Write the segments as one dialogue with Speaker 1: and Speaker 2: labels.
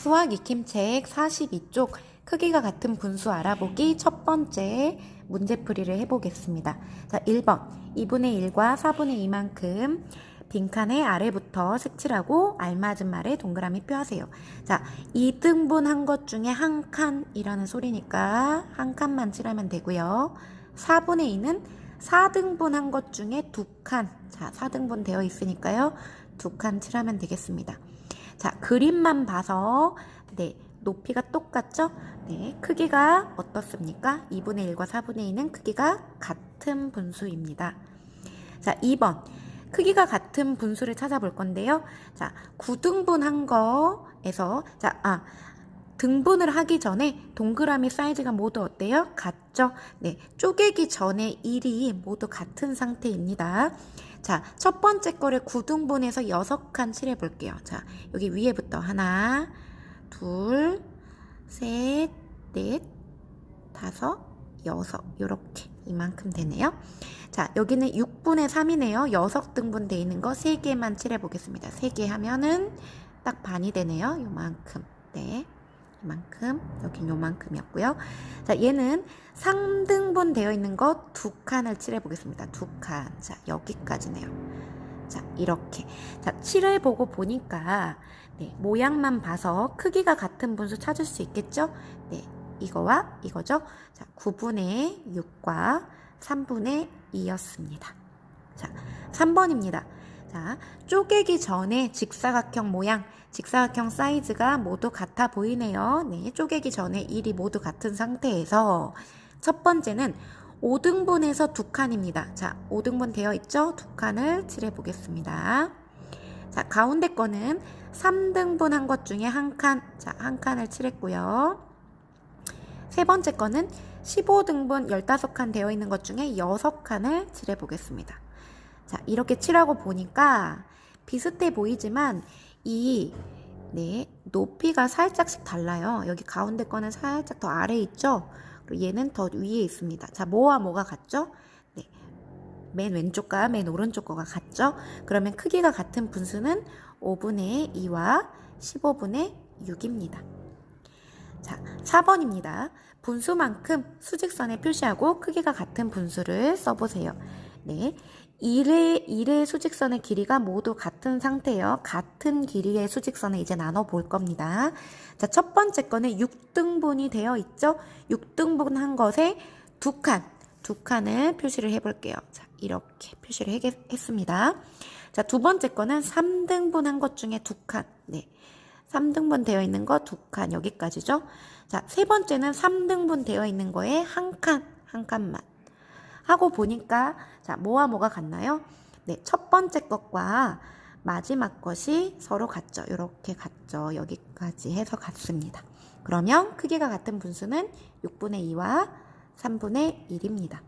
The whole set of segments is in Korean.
Speaker 1: 수학 익힘책 42쪽 크기가 같은 분수 알아보기 첫 번째 문제풀이를 해보겠습니다. 자, 1번 2분의 1과 4분의 2만큼 빈칸의 아래부터 색칠하고 알맞은 말에 동그라미 표하세요. 자, 2등분 한 것 중에 한 칸이라는 소리니까 한 칸만 칠하면 되고요. 4분의 2는 4등분 한 것 중에 두 칸. 자, 4등분 되어 있으니까요. 두 칸 칠하면 되겠습니다. 자, 그림만 봐서 네, 높이가 똑같죠? 네, 크기가 어떻습니까? 2분의 1과 4분의 2는 크기가 같은 분수입니다. 자, 2번. 크기가 같은 분수를 찾아볼 건데요. 자, 9등분한 거에서 등분을 하기 전에 동그라미 사이즈가 모두 어때요? 같죠? 네, 쪼개기 전에 1이 모두 같은 상태입니다. 자, 첫 번째 거를 9등분해서 6칸 칠해 볼게요. 자, 여기 위에부터 하나, 둘, 셋, 넷, 다섯, 여섯, 요렇게 이만큼 되네요. 자, 여기는 6분의 3이네요. 6등분 돼 있는 거 3개만 칠해 보겠습니다. 3개 하면은 딱 반이 되네요. 요만큼. 네. 이만큼, 여긴 요만큼이었고요. 자, 얘는 3등분 되어 있는 거 2칸을 칠해 보겠습니다. 2칸. 자, 여기까지네요. 자, 이렇게. 자, 칠해보고 보니까 네, 모양만 봐서 크기가 같은 분수 찾을 수 있겠죠? 네, 이거와 이거죠? 자, 9분의 6과 3분의 2였습니다. 자, 3번입니다. 자, 쪼개기 전에 직사각형 모양, 직사각형 사이즈가 모두 같아 보이네요. 네, 쪼개기 전에 1이 모두 같은 상태에서 첫 번째는 5등분해서 2칸입니다. 자, 5등분 되어 있죠? 2칸을 칠해 보겠습니다. 자, 가운데 거는 3등분 한 것 중에 한 칸. 자, 한 칸을 칠했고요. 세 번째 거는 15등분 15칸 되어 있는 것 중에 6칸을 칠해 보겠습니다. 자, 이렇게 칠하고 보니까 비슷해 보이지만 네, 높이가 살짝씩 달라요. 여기 가운데 거는 살짝 더 아래에 있죠? 그리고 얘는 더 위에 있습니다. 자, 뭐와 뭐가 같죠? 네, 맨 왼쪽과 맨 오른쪽 거가 같죠? 그러면 크기가 같은 분수는 5분의 2와 15분의 6입니다. 자, 4번입니다. 분수만큼 수직선에 표시하고 크기가 같은 분수를 써보세요. 네, 1의 수직선의 길이가 모두 같은 상태예요. 같은 길이의 수직선을 이제 나눠볼 겁니다. 자, 첫 번째 거는 6등분이 되어 있죠? 6등분 한 것에 두 칸을 표시를 해볼게요. 자, 이렇게 표시를 했습니다. 자, 두 번째 거는 3등분 한 것 중에 두 칸. 네. 3등분 되어 있는 거 2칸 여기까지죠. 자, 세 번째는 3등분 되어 있는 거에 한 칸만 하고 보니까 자, 뭐와 뭐가 같나요? 네, 첫 번째 것과 마지막 것이 서로 같죠. 이렇게 같죠. 여기까지 해서 같습니다. 그러면 크기가 같은 분수는 6분의 2와 3분의 1입니다.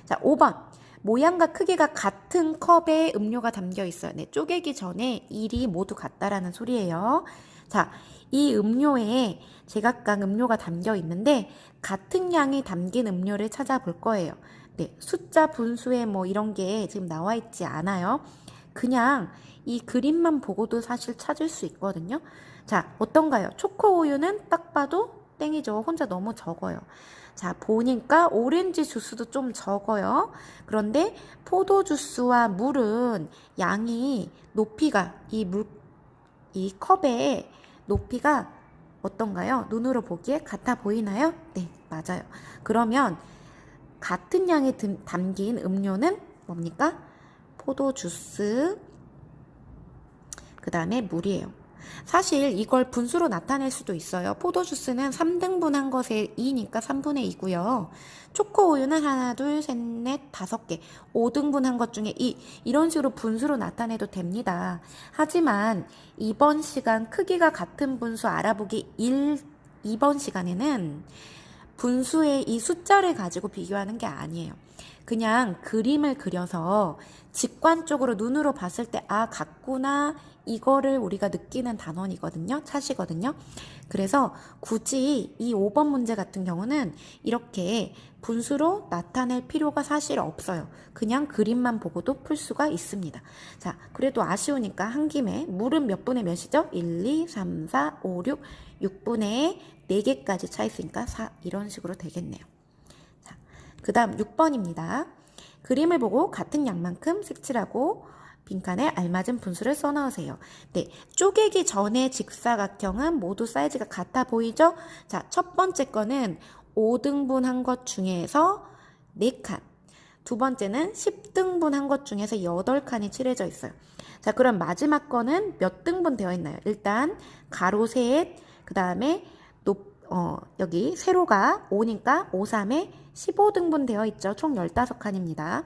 Speaker 1: 자, 5번. 모양과 크기가 같은 컵에 음료가 담겨 있어요. 네, 쪼개기 전에 1이 모두 같다라는 소리예요. 자, 이 음료에 제각각 음료가 담겨 있는데 같은 양이 담긴 음료를 찾아볼 거예요. 네, 숫자 분수에 뭐 이런 게 지금 나와 있지 않아요. 그냥 이 그림만 보고도 사실 찾을 수 있거든요. 자, 어떤가요? 초코우유는 딱 봐도 땡이죠. 혼자 너무 적어요. 자, 보니까 오렌지 주스도 좀 적어요. 그런데 포도 주스와 물은 양이 높이가 이 컵의 높이가 어떤가요? 눈으로 보기에 같아 보이나요? 네, 맞아요. 그러면 같은 양이 담긴 음료는 뭡니까? 포도 주스, 그 다음에 물이에요. 사실 이걸 분수로 나타낼 수도 있어요. 포도 주스는 3등분 한 것에 2니까 3분의 2고요. 초코 우유는 하나, 둘, 셋, 넷, 5개. 5등분 한 것 중에 2. 이런 식으로 분수로 나타내도 됩니다. 하지만 이번 시간 크기가 같은 분수 알아보기 2번 시간에는 분수의 이 숫자를 가지고 비교하는 게 아니에요. 그냥 그림을 그려서 직관적으로 눈으로 봤을 때 같구나 이거를 우리가 느끼는 단원이거든요. 차시거든요. 그래서 굳이 이 5번 문제 같은 경우는 이렇게 분수로 나타낼 필요가 사실 없어요. 그냥 그림만 보고도 풀 수가 있습니다. 자, 그래도 아쉬우니까 한 김에 물은 몇 분의 몇이죠? 1, 2, 3, 4, 5, 6, 6분의 4개까지 차 있으니까 4 이런 식으로 되겠네요. 자, 그 다음 6번입니다. 그림을 보고 같은 양만큼 색칠하고 빈칸에 알맞은 분수를 써넣으세요. 네, 쪼개기 전에 직사각형은 모두 사이즈가 같아 보이죠? 자, 첫 번째 거는 5등분 한 것 중에서 4칸. 두 번째는 10등분 한 것 중에서 8칸이 칠해져 있어요. 자, 그럼 마지막 거는 몇 등분 되어 있나요? 일단 가로 셋, 그 다음에 여기 세로가 5니까 5, 3에 15등분 되어 있죠. 총 15칸입니다.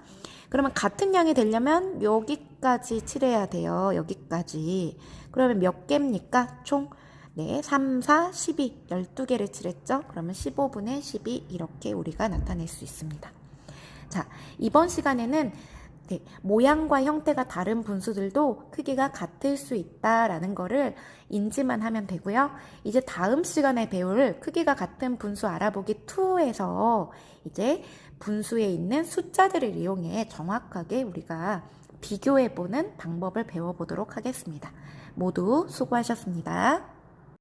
Speaker 1: 그러면 같은 양이 되려면 여기까지 칠해야 돼요. 여기까지. 그러면 몇 개입니까? 총 3, 4, 12, 12개를 칠했죠. 그러면 15분의 12 이렇게 우리가 나타낼 수 있습니다. 자, 이번 시간에는 모양과 형태가 다른 분수들도 크기가 같을 수 있다라는 거를 인지만 하면 되고요. 이제 다음 시간에 배울 크기가 같은 분수 알아보기 2에서 이제 분수에 있는 숫자들을 이용해 정확하게 우리가 비교해보는 방법을 배워보도록 하겠습니다. 모두 수고하셨습니다.